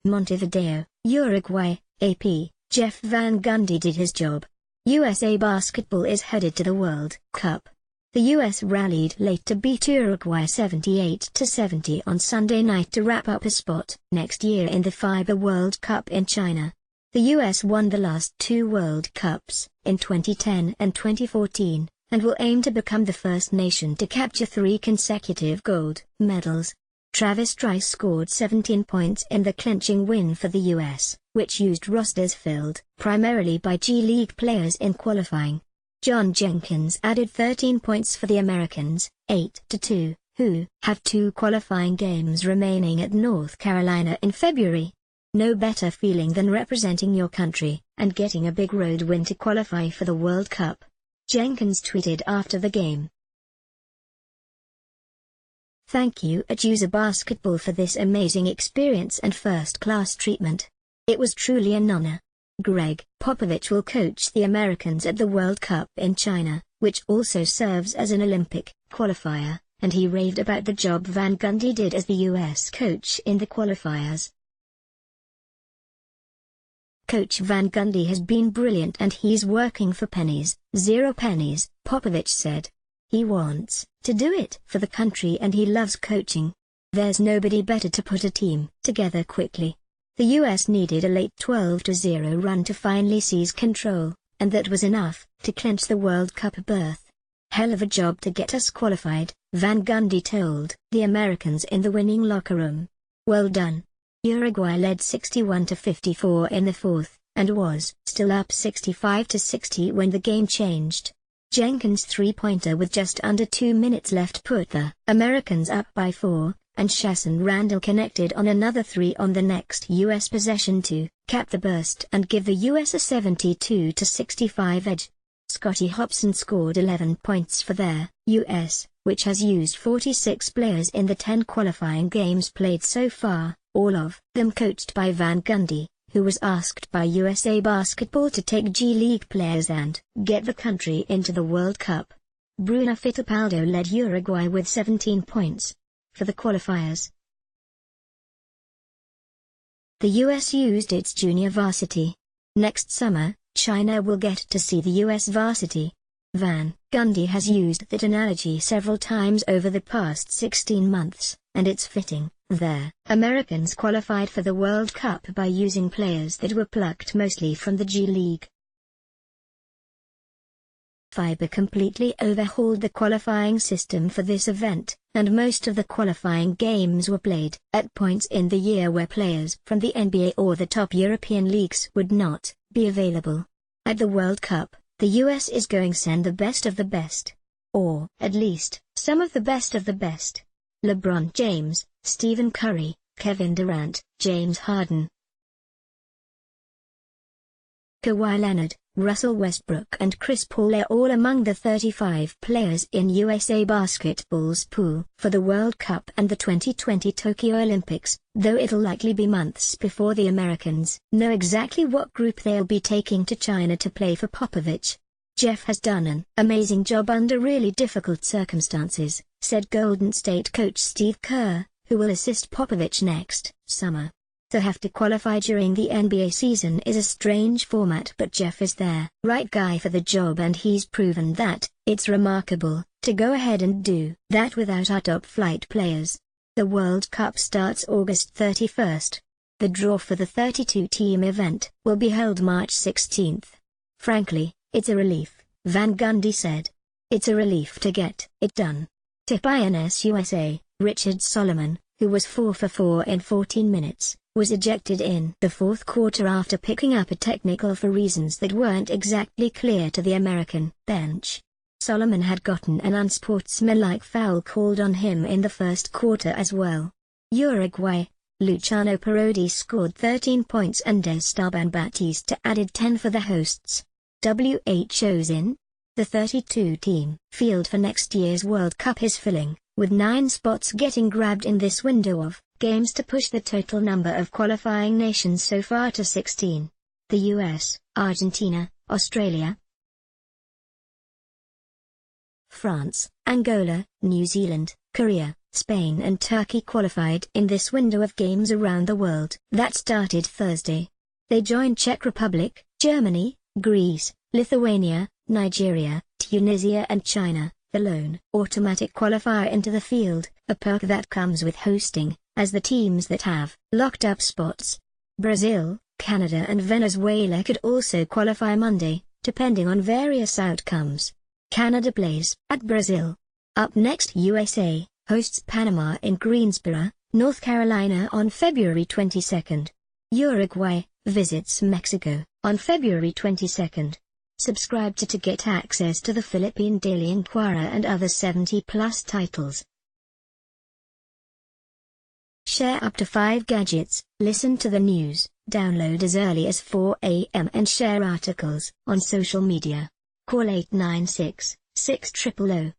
Montevideo, Uruguay, AP, Jeff Van Gundy did his job. USA basketball is headed to the World Cup. The US rallied late to beat Uruguay 78-70 on Sunday night to wrap up a spot next year in the FIBA World Cup in China. The US won the last two World Cups, in 2010 and 2014, and will aim to become the first nation to capture 3 consecutive gold medals. Travis Trice scored 17 points in the clinching win for the US, which used rosters filled primarily by G League players in qualifying. John Jenkins added 13 points for the Americans, 8-2, who have 2 qualifying games remaining at North Carolina in February. No better feeling than representing your country and getting a big road win to qualify for the World Cup. Jenkins tweeted after the game. "Thank you at USA Basketball for this amazing experience and first-class treatment. It was truly an honor. Greg Popovich will coach the Americans at the World Cup in China, which also serves as an Olympic qualifier, and he raved about the job Van Gundy did as the US coach in the qualifiers. Coach Van Gundy has been brilliant and he's working for pennies, 0 pennies, Popovich said. He wants to do it for the country and he loves coaching. There's nobody better to put a team together quickly. The US needed a late 12-0 run to finally seize control, and that was enough to clinch the World Cup berth. Hell of a job to get us qualified, Van Gundy told the Americans in the winning locker room. Well done. Uruguay led 61-54 in the fourth, and was still up 65-60 when the game changed. Jenkins' three-pointer with just under 2 minutes left put the Americans up by 4, and Chasson Randall connected on another 3 on the next US possession to cap the burst and give the US a 72-65 edge. Scottie Hobson scored 11 points for their US, which has used 46 players in the 10 qualifying games played so far, all of them coached by Van Gundy, who was asked by USA Basketball to take G League players and get the country into the World Cup. Bruno Fittipaldo led Uruguay with 17 points. For the qualifiers, the US used its junior varsity. Next summer, China will get to see the US varsity. Van Gundy has used that analogy several times over the past 16 months, and it's fitting. There, Americans qualified for the World Cup by using players that were plucked mostly from the G League. FIBA completely overhauled the qualifying system for this event, and most of the qualifying games were played at points in the year where players from the NBA or the top European leagues would not be available. At the World Cup, the US is going to send the best of the best. Or, at least, some of the best of the best. LeBron James, Stephen Curry, Kevin Durant, James Harden, Kawhi Leonard, Russell Westbrook and Chris Paul are all among the 35 players in USA Basketball's pool for the World Cup and the 2020 Tokyo Olympics, though it'll likely be months before the Americans know exactly what group they'll be taking to China to play for Popovich. "Jeff has done an amazing job under really difficult circumstances," said Golden State coach Steve Kerr, who will assist Popovich next summer. To have to qualify during the NBA season is a strange format, but Jeff is the right guy for the job and he's proven that it's remarkable to go ahead and do that without our top flight players. The World Cup starts August 31st. The draw for the 32-team event will be held March 16th. "Frankly, it's a relief," Van Gundy said. "It's a relief to get it done." Tip INS USA, Richard Solomon, who was 4 for 4 in 14 minutes, was ejected in the fourth quarter after picking up a technical for reasons that weren't exactly clear to the American bench. Solomon had gotten an unsportsmanlike foul called on him in the first quarter as well. Uruguay, Luciano Parodi scored 13 points and Esteban Batista added 10 for the hosts. WHO's in the 32-team field for next year's World Cup is filling, with 9 spots getting grabbed in this window of games to push the total number of qualifying nations so far to 16. The US, Argentina, Australia, France, Angola, New Zealand, Korea, Spain and Turkey qualified in this window of games around the world that started Thursday. They joined Czech Republic, Germany, Greece, Lithuania, Nigeria, Tunisia and China, the lone automatic qualifier into the field, a perk that comes with hosting, as the teams that have locked up spots. Brazil, Canada and Venezuela could also qualify Monday, depending on various outcomes. Canada plays at Brazil. Up next, USA hosts Panama in Greensboro, North Carolina on February 22. Uruguay visits Mexico on February 22. Subscribe to get access to the Philippine Daily Inquirer and other 70+ titles. Share up to 5 gadgets, listen to the news, download as early as 4 a.m. and share articles on social media. Call 896-6000.